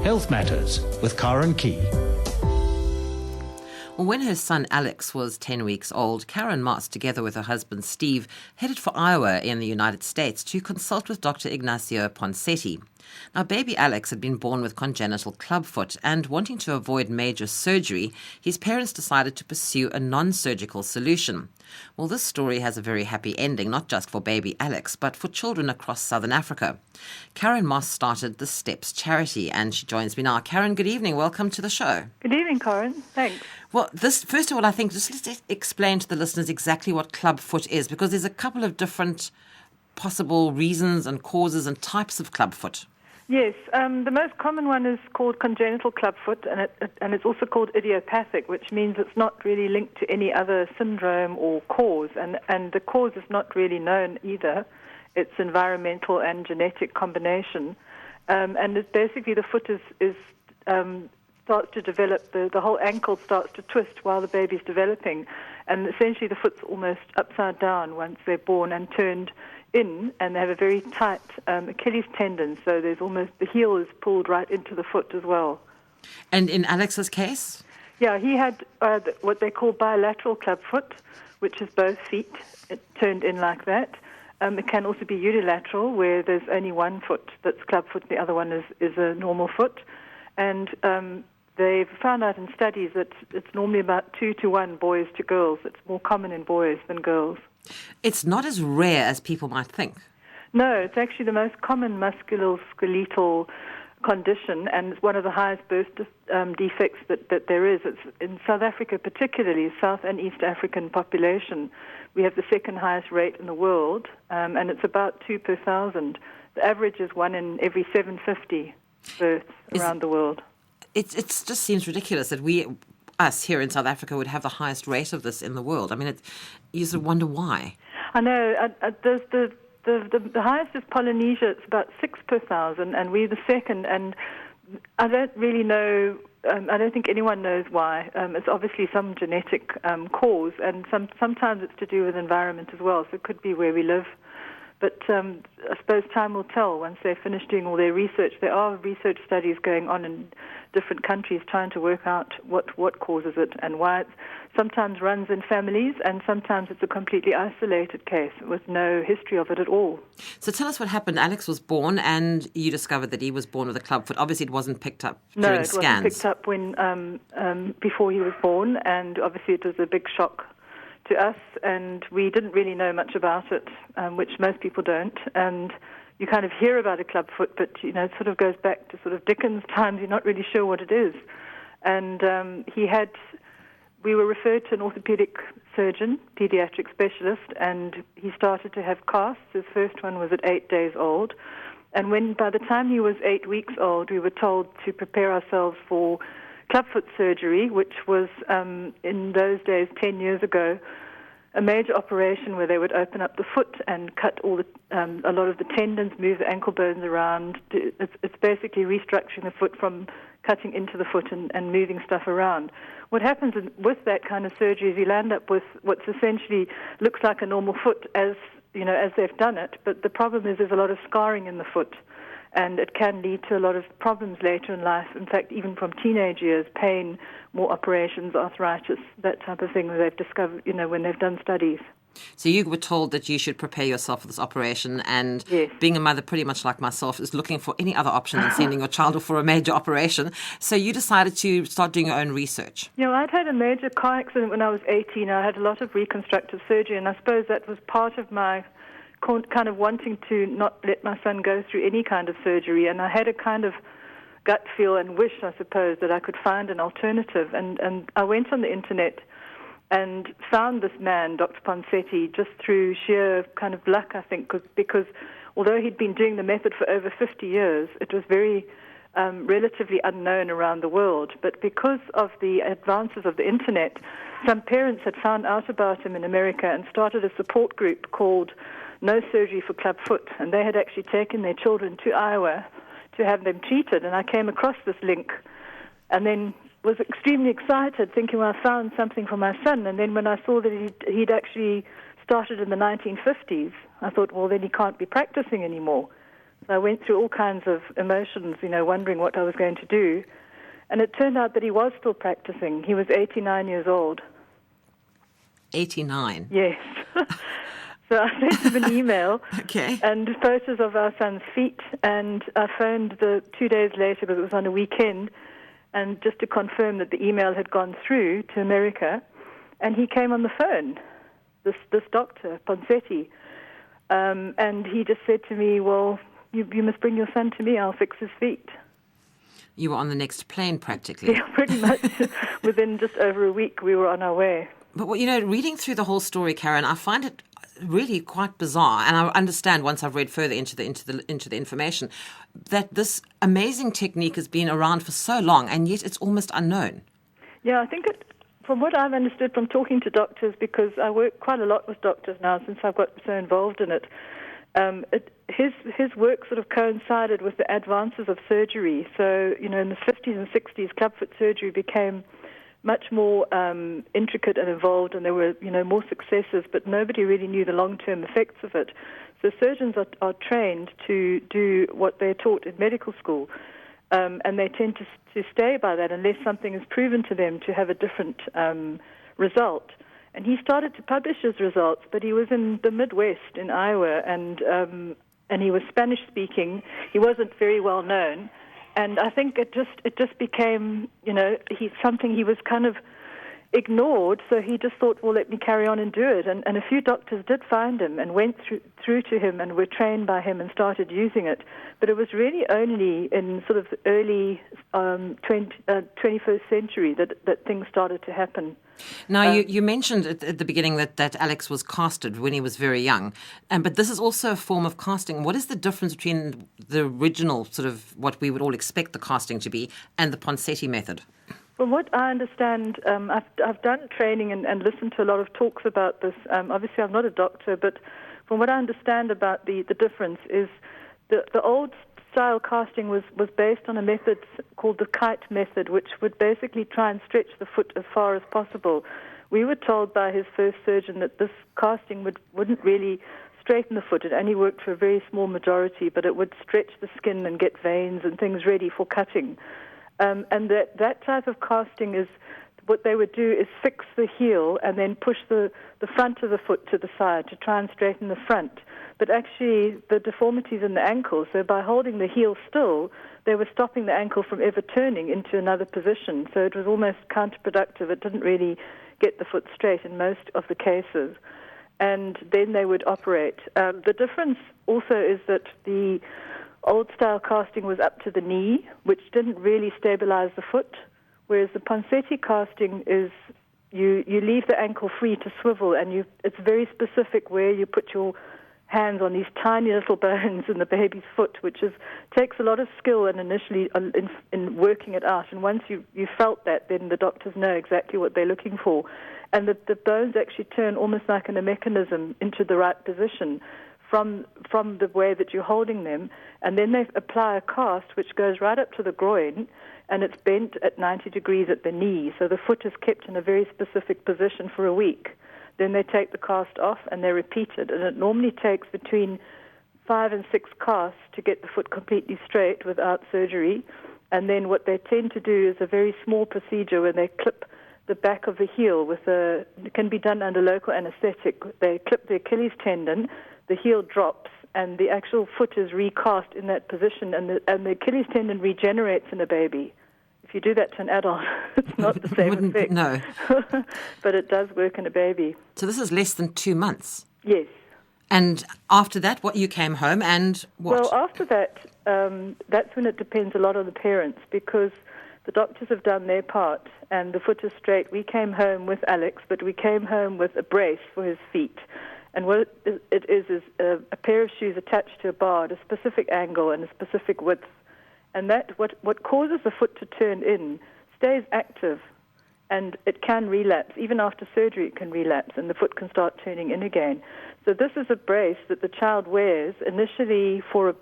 Health Matters with Karen Key. Well, when her son Alex was 10 weeks old, Karen Moss, together with her husband Steve, headed for Iowa in the United States to consult with Dr. Ignacio Ponsetti. Now, baby Alex had been born with congenital clubfoot, and wanting to avoid major surgery, his parents decided to pursue a non-surgical solution. Well, this story has a very happy ending, not just for baby Alex, but for children across Southern Africa. Karen Moss started the Steps charity, and she joins me now. Karen, good evening. Welcome to the show. Good evening, Karen. Thanks. Well, first of all, I think just let's explain to the listeners exactly what clubfoot is, because there's a couple of different possible reasons and causes and types of clubfoot. Yes, the most common one is called congenital clubfoot, and it's also called idiopathic, which means it's not really linked to any other syndrome or cause, and the cause is not really known either. It's environmental and genetic combination, and it's basically the foot starts to develop, the whole ankle starts to twist while the baby's developing, and essentially the foot's almost upside down once they're born and turned in, and they have a very tight Achilles tendon, so there's almost, the heel is pulled right into the foot as well. And in Alex's case? Yeah, he had what they call bilateral clubfoot, which is both feet turned in like that. It can also be unilateral, where there's only one foot that's clubfoot, the other one is a normal foot. And they've found out in studies that it's normally about 2 to 1 boys to girls. It's more common in boys than girls. It's not as rare as people might think. No, it's actually the most common musculoskeletal condition, and it's one of the highest birth defects that there is. It's in South Africa, particularly South and East African population. We have the second highest rate in the world, and it's about 2 per 1,000. The average is 1 in every 750 births around the world. It just seems ridiculous that us here in South Africa would have the highest rate of this in the world. I mean, you sort of wonder why. I know. The highest is Polynesia. It's about 6 per 1,000, and we're the second. And I don't really know. I don't think anyone knows why. It's obviously some genetic cause, and sometimes it's to do with environment as well. So it could be where we live. But I suppose time will tell once they finish doing all their research. There are research studies going on in different countries trying to work out what causes it and why it sometimes runs in families, and sometimes it's a completely isolated case with no history of it at all. So tell us what happened. Alex was born, and you discovered that he was born with a clubfoot. Obviously, it wasn't picked up during scans. No, it wasn't picked up when before he was born, and obviously it was a big shock to us, and we didn't really know much about it, which most people don't. And you kind of hear about a clubfoot, but it sort of goes back to sort of Dickens times. You're not really sure what it is. And we were referred to an orthopedic surgeon, pediatric specialist, and he started to have casts. His first one was at 8 days old. And by the time he was 8 weeks old, we were told to prepare ourselves for clubfoot surgery, which was, in those days, 10 years ago, a major operation where they would open up the foot and cut a lot of the tendons, move the ankle bones around. It's basically restructuring the foot from cutting into the foot and moving stuff around. What happens with that kind of surgery is you land up with what's essentially looks like a normal foot as they've done it, but the problem is there's a lot of scarring in the foot, and it can lead to a lot of problems later in life. In fact, even from teenage years, pain, more operations, arthritis, that type of thing that they've discovered, when they've done studies. So you were told that you should prepare yourself for this operation, and yes. Being a mother pretty much like myself is looking for any other option than sending your child off for a major operation. So you decided to start doing your own research. I'd had a major car accident when I was 18. I had a lot of reconstructive surgery, and I suppose that was part of my kind of wanting to not let my son go through any kind of surgery. And I had a kind of gut feel and wish, I suppose, that I could find an alternative. And I went on the internet and found this man, Dr. Ponsetti, just through sheer kind of luck, I think, because although he'd been doing the method for over 50 years, it was very relatively unknown around the world. But because of the advances of the internet, some parents had found out about him in America and started a support group called No Surgery for Clubfoot, and they had actually taken their children to Iowa to have them treated, and I came across this link and then was extremely excited, thinking, well, I found something for my son. And then when I saw that he'd actually started in the 1950s, I thought, well, then he can't be practicing anymore. So I went through all kinds of emotions, wondering what I was going to do. And it turned out that he was still practicing. He was 89 years old. 89? Yes. So I sent him an email Okay. and photos of our son's feet, and I phoned 2 days later, because it was on a weekend, and just to confirm that the email had gone through to America, and he came on the phone, this doctor, Ponsetti, and he just said to me, well, you must bring your son to me, I'll fix his feet. You were on the next plane, practically. Yeah, pretty much. Within just over a week, we were on our way. But, reading through the whole story, Karen, I find it really quite bizarre, and I understand once I've read further into the information that this amazing technique has been around for so long, and yet it's almost unknown. Yeah, I think from what I've understood from talking to doctors, because I work quite a lot with doctors now since I've got so involved in it, his work sort of coincided with the advances of surgery. So, in the 50s and 60s, clubfoot surgery became much more intricate and involved, and there were, more successes, but nobody really knew the long-term effects of it. So surgeons are trained to do what they're taught in medical school, and they tend to stay by that unless something is proven to them to have a different result. And he started to publish his results, but he was in the Midwest in Iowa, and he was Spanish-speaking. He wasn't very well known. And I think it just became, something he was kind of ignored, so he just thought, well, let me carry on and do it. And a few doctors did find him and went through to him and were trained by him and started using it. But it was really only in sort of the early 21st century that things started to happen. Now, you mentioned at the beginning that Alex was casted when he was very young, but this is also a form of casting. What is the difference between the original, sort of what we would all expect the casting to be, and the Ponsetti method? From what I understand, I've done training and listened to a lot of talks about this. Obviously, I'm not a doctor, but from what I understand about the difference is the old style casting was based on a method called the kite method, which would basically try and stretch the foot as far as possible. We were told by his first surgeon that this casting wouldn't really straighten the foot. It only worked for a very small majority, but it would stretch the skin and get veins and things ready for cutting. And that type of casting is what they would do is fix the heel and then push the front of the foot to the side to try and straighten the front. But actually, the deformity's in the ankle, so by holding the heel still, they were stopping the ankle from ever turning into another position. So it was almost counterproductive. It didn't really get the foot straight in most of the cases. And then they would operate. The difference also is that the old-style casting was up to the knee, which didn't really stabilize the foot, whereas the Ponsetti casting is you leave the ankle free to swivel, and it's very specific where you put your hands on these tiny little bones in the baby's foot, which takes a lot of skill and initially in working it out. And once you felt that, then the doctors know exactly what they're looking for. And the bones actually turn almost like in a mechanism into the right position from the way that you're holding them. And then they apply a cast which goes right up to the groin, and it's bent at 90 degrees at the knee. So the foot is kept in a very specific position for a week. Then they take the cast off and they repeat it. And it normally takes between 5 and 6 casts to get the foot completely straight without surgery. And then what they tend to do is a very small procedure where they clip the back of the heel it can be done under local anesthetic. They clip the Achilles tendon, the heel drops, and the actual foot is recast in that position, and the Achilles tendon regenerates in a baby. If you do that to an adult, it's not the same effect. No. But it does work in a baby. So this is less than 2 months? Yes. And after that, you came home and what? Well, after that, that's when it depends a lot on the parents, because the doctors have done their part and the foot is straight. We came home with Alex, but we came home with a brace for his feet. And what it is a pair of shoes attached to a bar at a specific angle and a specific width. And that what causes the foot to turn in stays active, and it can relapse. Even after surgery, it can relapse, and the foot can start turning in again. So this is a brace that the child wears initially for a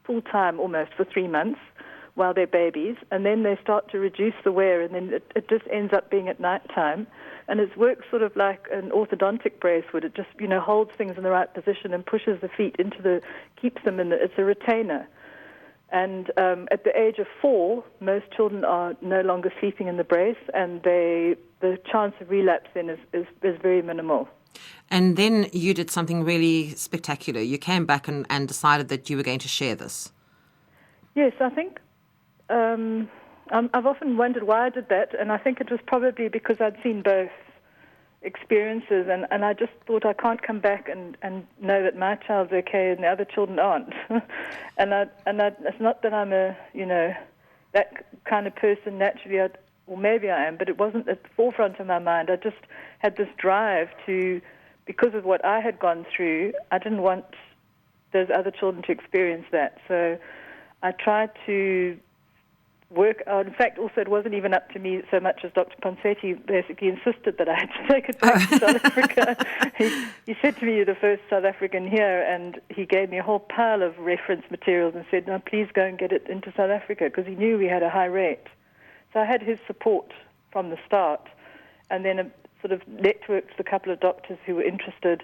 full time, almost for 3 months, while they're babies, and then they start to reduce the wear, and then it just ends up being at night time. And it works sort of like an orthodontic brace would. It just, holds things in the right position and pushes the feet keeps them in it's a retainer. And at the age of 4, most children are no longer sleeping in the brace, and the chance of relapse then is very minimal. And then you did something really spectacular. You came back and decided that you were going to share this. Yes, I think I've often wondered why I did that, and I think it was probably because I'd seen both experiences, and I just thought I can't come back and know that my child's okay and the other children aren't. and it's not that I'm that kind of person naturally, or maybe I am, but it wasn't at the forefront of my mind. I just had this drive because of what I had gone through, I didn't want those other children to experience that. So I tried to work out. In fact, also it wasn't even up to me so much as Dr. Ponseti basically insisted that I had to take it back to South Africa. He said to me, "You're the first South African here," and he gave me a whole pile of reference materials and said, "No, please go and get it into South Africa," because he knew we had a high rate. So I had his support from the start, and then sort of networked with a couple of doctors who were interested.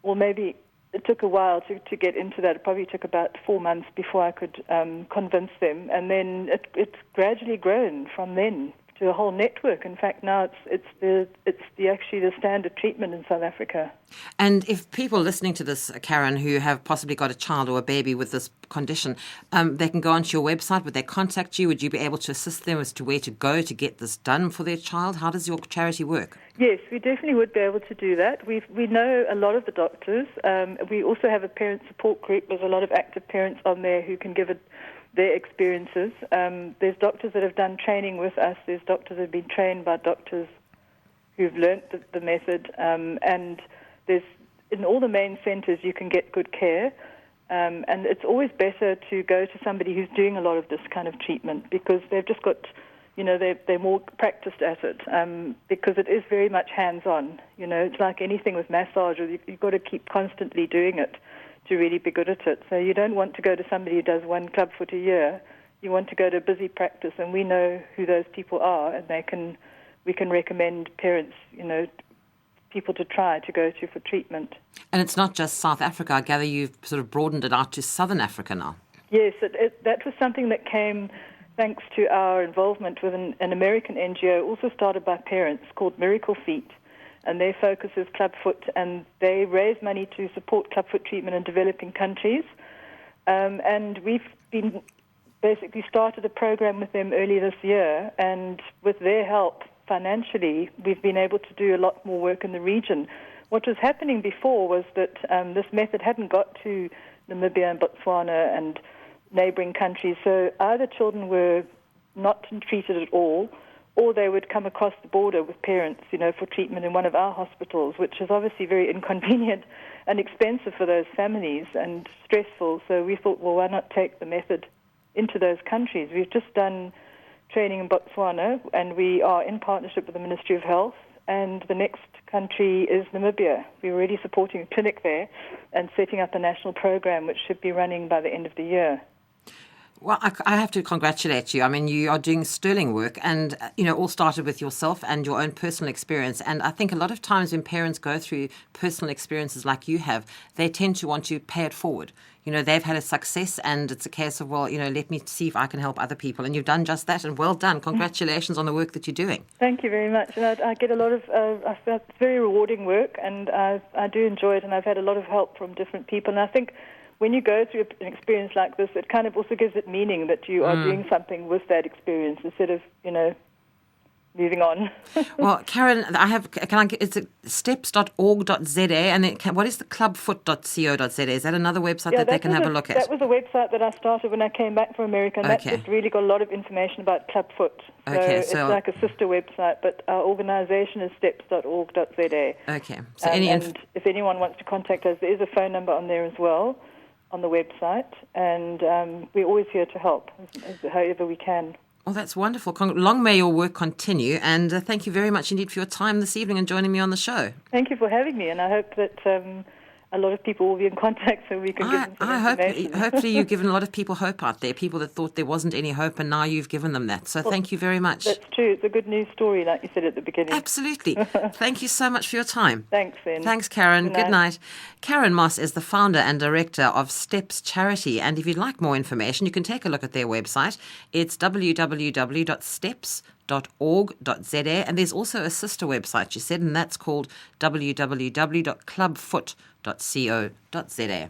Well, maybe it took a while to get into that. It probably took about 4 months before I could convince them, and then it's gradually grown from then to a whole network. In fact, now it's actually the standard treatment in South Africa. And if people listening to this, Karen, who have possibly got a child or a baby with this condition, they can go onto your website. Would they contact you? Would you be able to assist them as to where to go to get this done for their child? How does your charity work? Yes, we definitely would be able to do that. We know a lot of the doctors. We also have a parent support group. There's a lot of active parents on there who can give their experiences. There's doctors that have done training with us. There's doctors that have been trained by doctors who've learnt the method. And there's in all the main centres you can get good care. And it's always better to go to somebody who's doing a lot of this kind of treatment because they've just got, they're more practiced at it because it is very much hands-on. It's like anything with massage. You've got to keep constantly doing it to really be good at it. So you don't want to go to somebody who does one clubfoot a year. You want to go to a busy practice, and we know who those people are, and we can recommend parents, people to try to go to for treatment. And it's not just South Africa. I gather you've sort of broadened it out to Southern Africa now. Yes, that was something that came thanks to our involvement with an American NGO, also started by parents, called Miracle Feet. And their focus is clubfoot, and they raise money to support clubfoot treatment in developing countries. And we've been basically started a program with them early this year, and with their help financially, we've been able to do a lot more work in the region. What was happening before was that this method hadn't got to Namibia and Botswana and neighboring countries, so either children were not treated at all, or they would come across the border with parents, for treatment in one of our hospitals, which is obviously very inconvenient and expensive for those families and stressful. So we thought, well, why not take the method into those countries? We've just done training in Botswana, and we are in partnership with the Ministry of Health, and the next country is Namibia. We're already supporting a clinic there and setting up a national program, which should be running by the end of the year. Well, I have to congratulate you. I mean, you are doing sterling work, and, all started with yourself and your own personal experience. And I think a lot of times when parents go through personal experiences like you have, they tend to want to pay it forward. They've had a success, and it's a case of, well, let me see if I can help other people. And you've done just that, and well done. Congratulations on the work that you're doing. Thank you very much. And I get a lot of, it's very rewarding work, and I do enjoy it, and I've had a lot of help from different people. And I think when you go through an experience like this, it kind of also gives it meaning that you are doing something with that experience instead of, moving on. Well, Karen, it's steps.org.za, and then what is the clubfoot.co.za? Is that another website that they can have a look at? That was a website that I started when I came back from America, and that's just really got a lot of information about clubfoot. It's like a sister website, but our organisation is steps.org.za. Okay. So and if anyone wants to contact us, there is a phone number on there as well, on the website, and we're always here to help, however we can. Well, that's wonderful. Long may your work continue, and thank you very much indeed for your time this evening and joining me on the show. Thank you for having me, and I hope that a lot of people will be in contact so we can give them some information. Hopefully you've given a lot of people hope out there, people that thought there wasn't any hope, and now you've given them that. So thank you very much. That's true. It's a good news story, like you said at the beginning. Absolutely. Thank you so much for your time. Thanks, Fen. Thanks, Karen. Good night. Karen Moss is the founder and director of Steps Charity. And if you'd like more information, you can take a look at their website. It's www.steps.org.za. And there's also a sister website, she said, and that's called www.clubfoot.co.za.